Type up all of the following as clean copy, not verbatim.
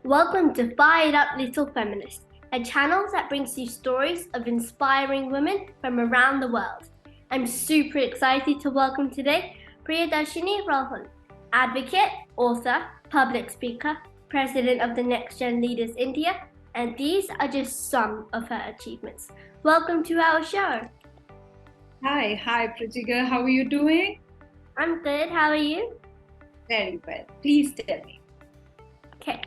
Welcome to Fired Up Little Feminist, a channel that brings you stories of inspiring women from around the world. I'm super excited to welcome today Priyadarshini Rahul, advocate, author, public speaker, president of the Next Gen Leaders India, and these are just some of her achievements. Welcome to our show. Hi, Pratika. How are you doing? I'm good. How are you? Very well. Please tell me. Okay.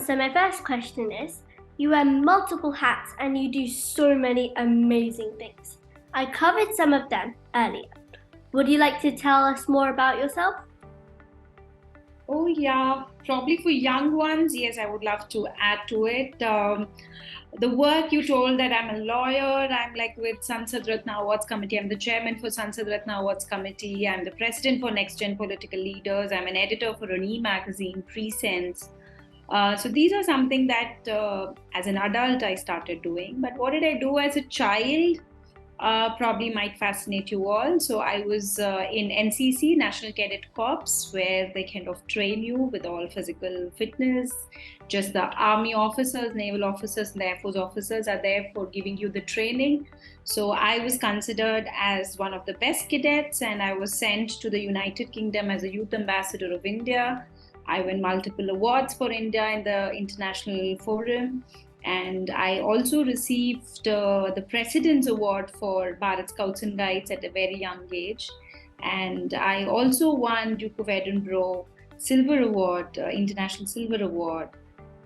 So my first question is, you wear multiple hats and you do so many amazing things. I covered some of them earlier. Would you like to tell us more about yourself? Oh yeah, probably for young ones, yes, I would love to add to it. The work you told that I'm a lawyer, I'm like with Sansad Ratna Awards Committee. I'm the chairman for Sansad Ratna Awards Committee. I'm the president for Next Gen Political Leaders. I'm an editor for an e-magazine, Presence. So these are something that as an adult I started doing. But what did I do as a child? Probably might fascinate you all. So I was in NCC, National Cadet Corps, where they kind of train you with all physical fitness. Just the army officers, naval officers, and the Air Force officers are there for giving you the training. So I was considered as one of the best cadets, and I was sent to the United Kingdom as a youth ambassador of India. I won multiple awards for India in the international forum. And I also received the President's Award for Bharat Scouts and Guides at a very young age. And I also won Duke of Edinburgh Silver Award, International Silver Award.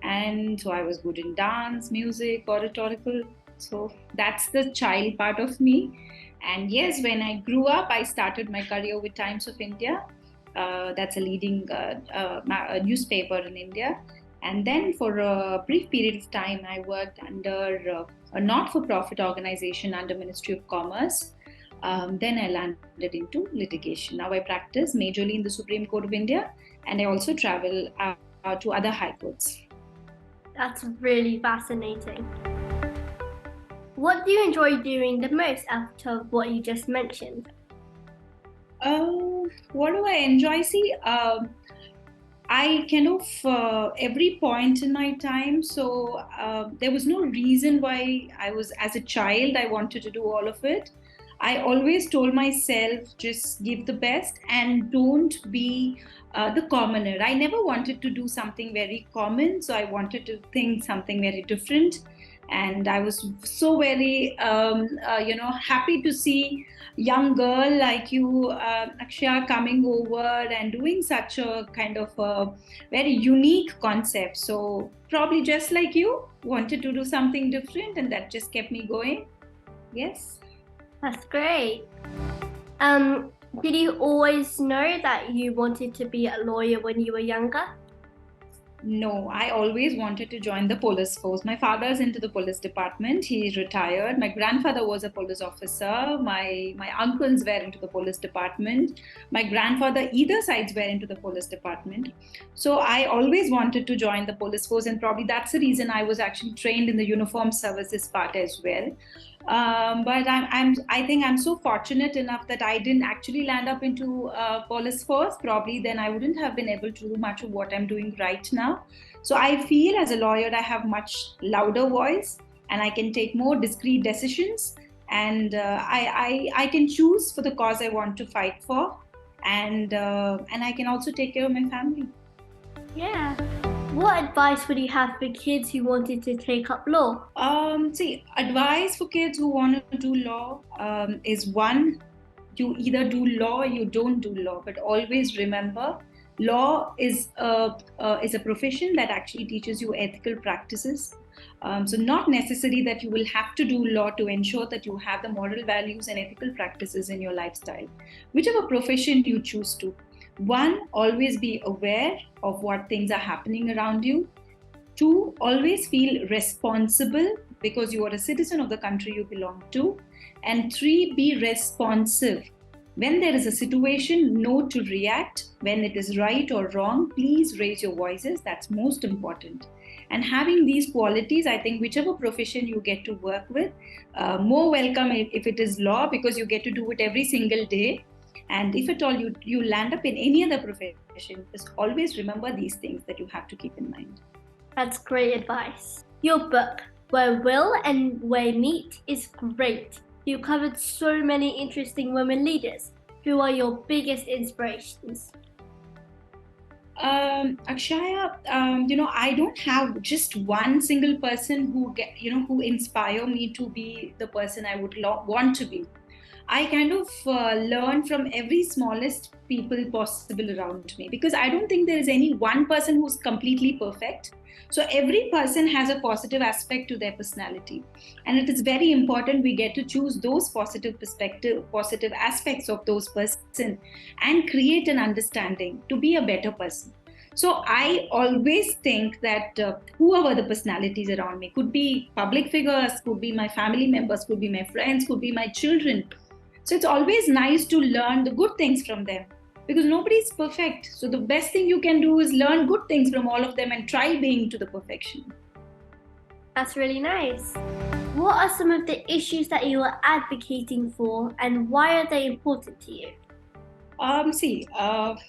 And so I was good in dance, music, oratorical. So that's the child part of me. And yes, when I grew up, I started my career with Times of India. That's a leading newspaper in India. And then for a brief period of time, I worked under a not-for-profit organization under Ministry of Commerce. Then I landed into litigation. Now I practice majorly in the Supreme Court of India, and I also travel to other high courts. That's really fascinating. What do you enjoy doing the most out of what you just mentioned? What do I enjoy? See, I kind of every point in my time, so there was no reason why as a child, I wanted to do all of it. I always told myself, just give the best and don't be the commoner. I never wanted to do something very common, so I wanted to think something very different. And I was so very, happy to see young girl like you, Akshya, coming over and doing such a kind of a very unique concept. So probably just like you, wanted to do something different, and that just kept me going. Yes. That's great. Did you always know that you wanted to be a lawyer when you were younger? No, I always wanted to join the police force. My father's into the police department. He's retired. My grandfather was a police officer. My uncles were into the police department. My grandfather, either sides, were into the police department. So I always wanted to join the police force, and probably that's the reason I was actually trained in the uniformed services part as well. But I think I'm so fortunate enough that I didn't actually land up into police force. Probably then I wouldn't have been able to do much of what I'm doing right now. So I feel as a lawyer, I have much louder voice, and I can take more discreet decisions, and I can choose for the cause I want to fight for, and I can also take care of my family. Yeah. What advice would you have for kids who wanted to take up law? See, advice for kids who want to do law is one, you either do law or you don't do law, but always remember, law is a profession that actually teaches you ethical practices. So not necessary that you will have to do law to ensure that you have the moral values and ethical practices in your lifestyle, whichever profession you choose to. One, always be aware of what things are happening around you. Two, always feel responsible because you are a citizen of the country you belong to. And three, be responsive. When there is a situation, know to react. When it is right or wrong, please raise your voices. That's most important. And having these qualities, I think whichever profession you get to work with, more welcome if it is law, because you get to do it every single day. And if at all you land up in any other profession, just always remember these things that you have to keep in mind. That's great advice. Your book, Where Will and Way Meet, is great. You covered so many interesting women leaders. Who are your biggest inspirations? Akshaya, I don't have just one single person who inspire me to be the person I would want to be. I kind of learn from every smallest people possible around me, because I don't think there is any one person who's completely perfect. So every person has a positive aspect to their personality, and it is very important we get to choose those positive aspects of those person, and create an understanding to be a better person. So I always think that whoever the personalities around me, could be public figures, could be my family members, could be my friends, could be my children. So it's always nice to learn the good things from them, because nobody is perfect. So the best thing you can do is learn good things from all of them and try being to the perfection. That's really nice. What are some of the issues that you are advocating for, and why are they important to you?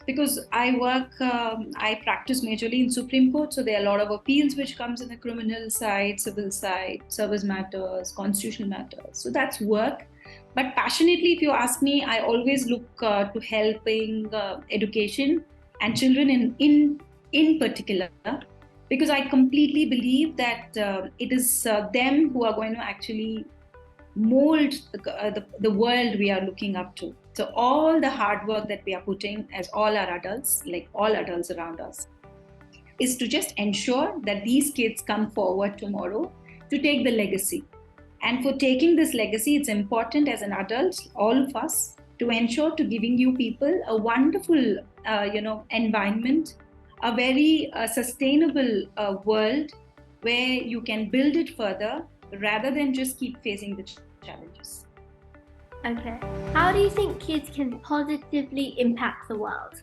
Because I practice majorly in Supreme Court, so there are a lot of appeals which comes in the criminal side, civil side, service matters, constitutional matters. So that's work. But passionately, if you ask me, I always look to helping education and children in particular, because I completely believe that it is them who are going to actually mold the world we are looking up to. So all the hard work that we are putting as all our adults, like all adults around us, is to just ensure that these kids come forward tomorrow to take the legacy. And for taking this legacy, it's important as an adult, all of us, to ensure to giving you people a wonderful, environment, a very sustainable world where you can build it further rather than just keep facing the challenges. Okay. How do you think kids can positively impact the world?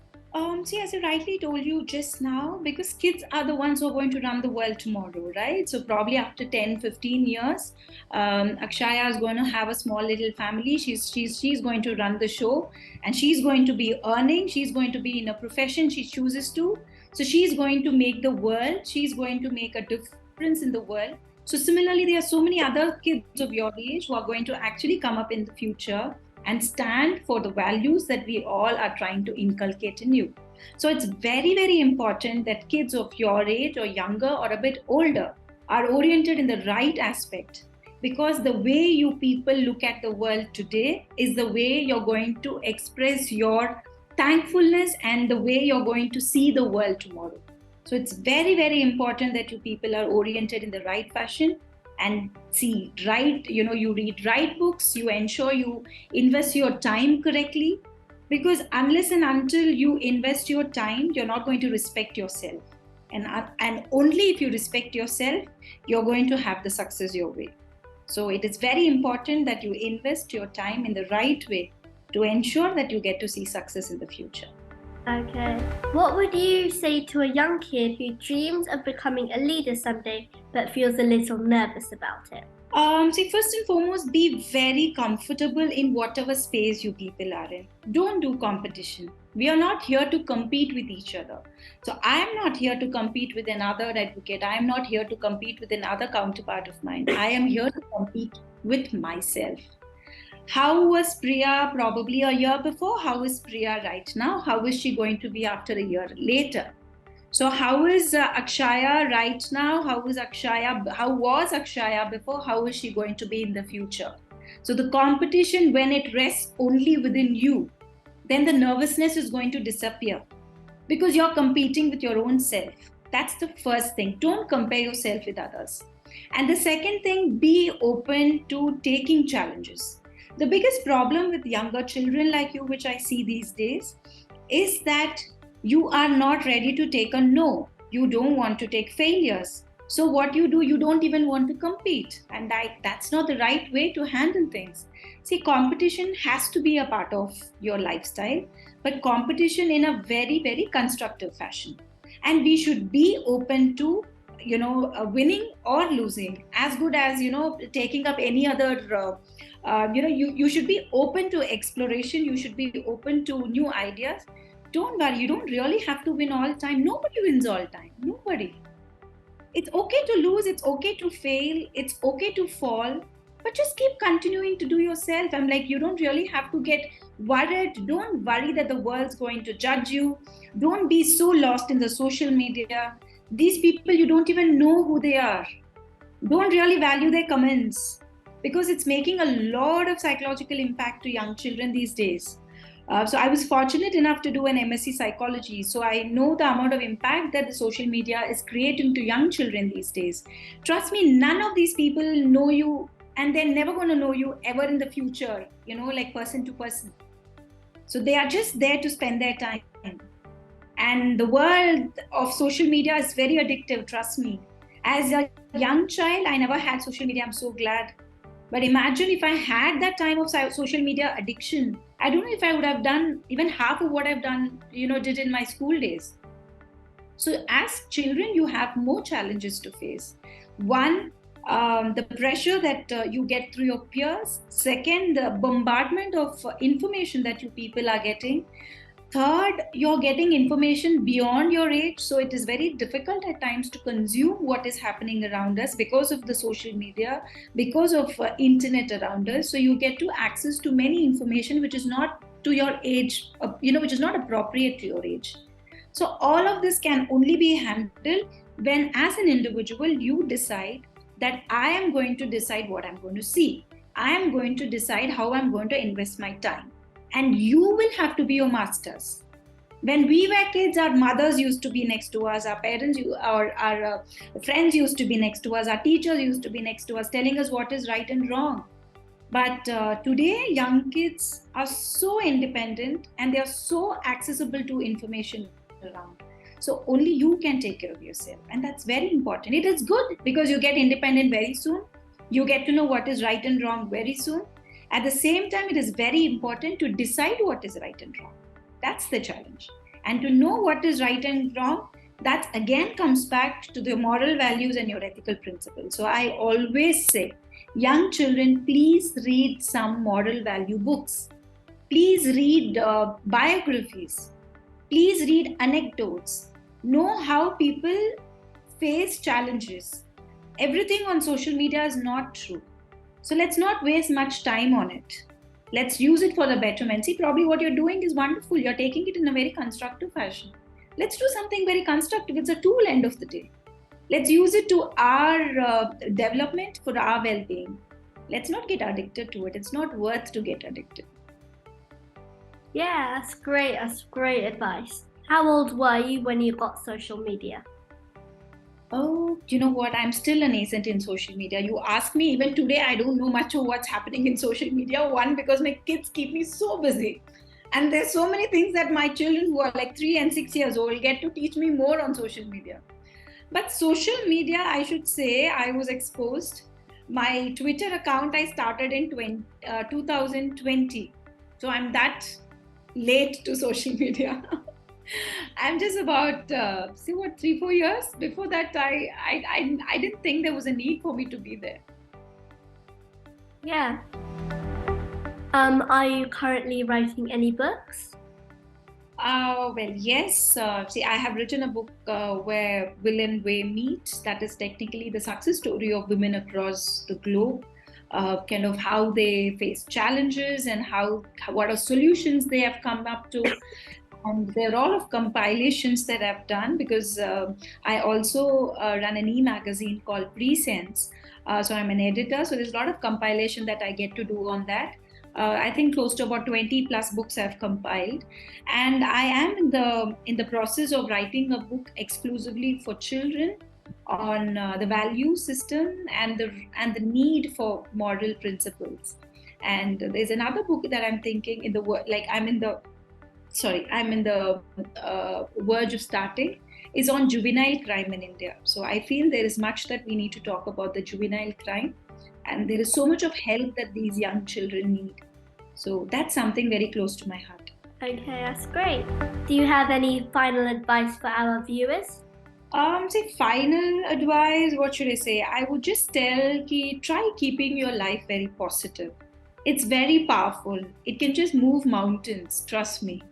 As I rightly told you just now, because kids are the ones who are going to run the world tomorrow, right? So probably after 10, 15 years, Akshaya is going to have a small little family. She's going to run the show, and she's going to be earning. She's going to be in a profession she chooses to. So she's going to make the world. She's going to make a difference in the world. So similarly, there are so many other kids of your age who are going to actually come up in the future and stand for the values that we all are trying to inculcate in you. So it's very, very important that kids of your age or younger or a bit older are oriented in the right aspect, because the way you people look at the world today is the way you're going to express your thankfulness and the way you're going to see the world tomorrow. So it's very, very important that you people are oriented in the right fashion and see right, you read right books, you ensure you invest your time correctly, because unless and until you invest your time, you're not going to respect yourself. And only if you respect yourself, you're going to have the success your way. So it is very important that you invest your time in the right way to ensure that you get to see success in the future. Okay. What would you say to a young kid who dreams of becoming a leader someday but feels a little nervous about it? First and foremost, be very comfortable in whatever space you people are in. Don't do competition. We are not here to compete with each other. So I am not here to compete with another advocate. I am not here to compete with another counterpart of mine. I am here to compete with myself. How was Priya probably a year before? How is Priya right now? How is she going to be after a year later? So how is Akshaya right now? How was Akshaya before? How is she going to be in the future? So the competition, when it rests only within you, then the nervousness is going to disappear, because you're competing with your own self. That's the first thing. Don't compare yourself with others. And the second thing, be open to taking challenges. The biggest problem with younger children like you, which I see these days, is that you are not ready to take a no. You don't want to take failures. So what you do, you don't even want to compete. And that's not the right way to handle things. See, competition has to be a part of your lifestyle, but competition in a very, very constructive fashion. And we should be open to winning or losing, as good as taking up any other you should be open to exploration. You should be open to new ideas. Don't worry, you don't really have to win all the time. Nobody wins all the time. Nobody. It's okay to lose, it's okay to fail, it's okay to fall, but just keep continuing to do yourself. I'm like, you don't really have to get worried. Don't worry that the world's going to judge you. Don't be so lost in the social media. These people, you don't even know who they are. Don't really value their comments because it's making a lot of psychological impact to young children these days. So I was fortunate enough to do an MSc psychology. So I know the amount of impact that the social media is creating to young children these days. Trust me, none of these people know you, and they're never going to know you ever in the future, like person to person. So they are just there to spend their time. And the world of social media is very addictive, trust me. As a young child, I never had social media. I'm so glad. But imagine if I had that time of social media addiction. I don't know if I would have done even half of what I've done, did in my school days. So as children, you have more challenges to face. One, the pressure that you get through your peers. Second, the bombardment of information that you people are getting. Third, you're getting information beyond your age, so it is very difficult at times to consume what is happening around us because of the social media, because of internet around us. So you get to access to many information which is not to your age, which is not appropriate to your age. So all of this can only be handled when, as an individual, you decide that I am going to decide what I'm going to see. I am going to decide how I'm going to invest my time. And you will have to be your masters. When we were kids, our mothers used to be next to us, our parents, our friends used to be next to us, our teachers used to be next to us, telling us what is right and wrong. But today, young kids are so independent and they are so accessible to information around. So only you can take care of yourself. And that's very important. It is good because you get independent very soon. You get to know what is right and wrong very soon. At the same time, it is very important to decide what is right and wrong. That's the challenge. And to know what is right and wrong, that again comes back to the moral values and your ethical principles. So I always say, young children, please read some moral value books. Please read biographies. Please read anecdotes. Know how people face challenges. Everything on social media is not true. So let's not waste much time on it. Let's use it for the betterment. See, probably what you're doing is wonderful. You're taking it in a very constructive fashion. Let's do something very constructive. It's a tool, end of the day. Let's use it to our development, for our well-being. Let's not get addicted to it. It's not worth to get addicted. Yeah, that's great. That's great advice. How old were you when you got social media? Oh, you know what? I'm still a nascent in social media. You ask me, even today, I don't know much of what's happening in social media. One, because my kids keep me so busy. And there's so many things that my children who are like 3 and 6 years old get to teach me more on social media. But social media, I should say, I was exposed. My Twitter account, I started in 2020. So I'm that late to social media. I'm just about 3-4 years. Before that, I didn't think there was a need for me to be there. Yeah. Are you currently writing any books? Well, yes. See, I have written a book where will and way meet. That is technically the success story of women across the globe. Kind of how they face challenges and what are solutions they have come up to. And there are a lot of compilations that I've done because I also run an e-magazine called Presence. So I'm an editor. So there's a lot of compilation that I get to do on that. I think close to about 20 plus books I've compiled. And I am in the process of writing a book exclusively for children on the value system and the need for moral principles. And there's another book that I'm thinking I'm in the verge of starting, is on juvenile crime in India. So I feel there is much that we need to talk about the juvenile crime, and there is so much of help that these young children need. So that's something very close to my heart. Okay, that's great. Do you have any final advice for our viewers? Final advice, what should I say? I would just tell try keeping your life very positive. It's very powerful. It can just move mountains, trust me.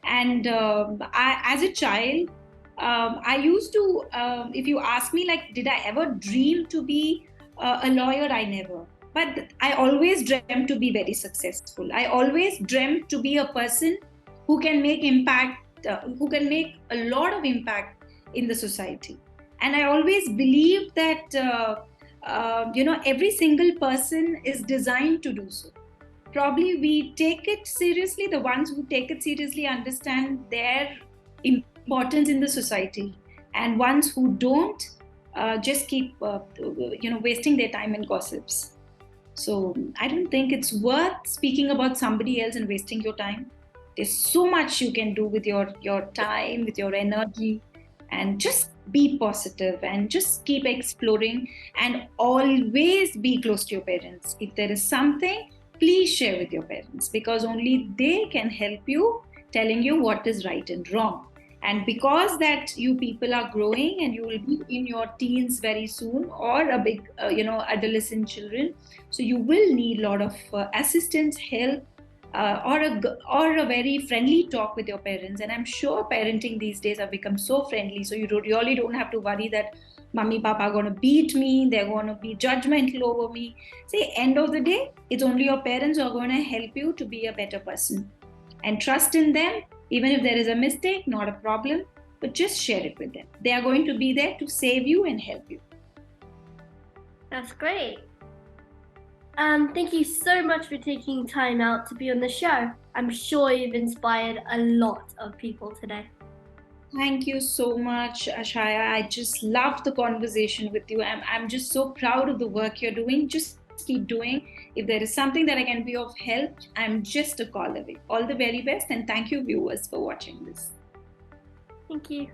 And as a child, I used to, if you ask me, like, did I ever dream to be a lawyer? I never. But I always dreamt to be very successful. I always dreamt to be a person who can make impact, who can make a lot of impact in the society. And I always believed that, every single person is designed to do so. Probably we take it seriously. The ones who take it seriously understand their importance in the society, and ones who don't just keep wasting their time in gossips. So I don't think it's worth speaking about somebody else and wasting your time. There's so much you can do with your time, with your energy, and just be positive and just keep exploring, and always be close to your parents. If there is something, please share with your parents, because only they can help you, telling you what is right and wrong. And because that you people are growing and you will be in your teens very soon, or a big adolescent children, so you will need a lot of assistance, help, or a very friendly talk with your parents. And I'm sure parenting these days have become so friendly, so you really don't have to worry that mummy papa are going to beat me, they're going to be judgmental over me. See, end of the day, it's only your parents who are going to help you to be a better person. And trust in them. Even if there is a mistake, not a problem, but just share it with them. They are going to be there to save you and help you. That's great. Thank you so much for taking time out to be on the show. I'm sure you've inspired a lot of people today. Thank you so much, Ashaya. I just love the conversation with you. I'm just so proud of the work you're doing. Just keep doing. If there is something that I can be of help, I'm just a call away. All the very best, and thank you, viewers, for watching this. Thank you.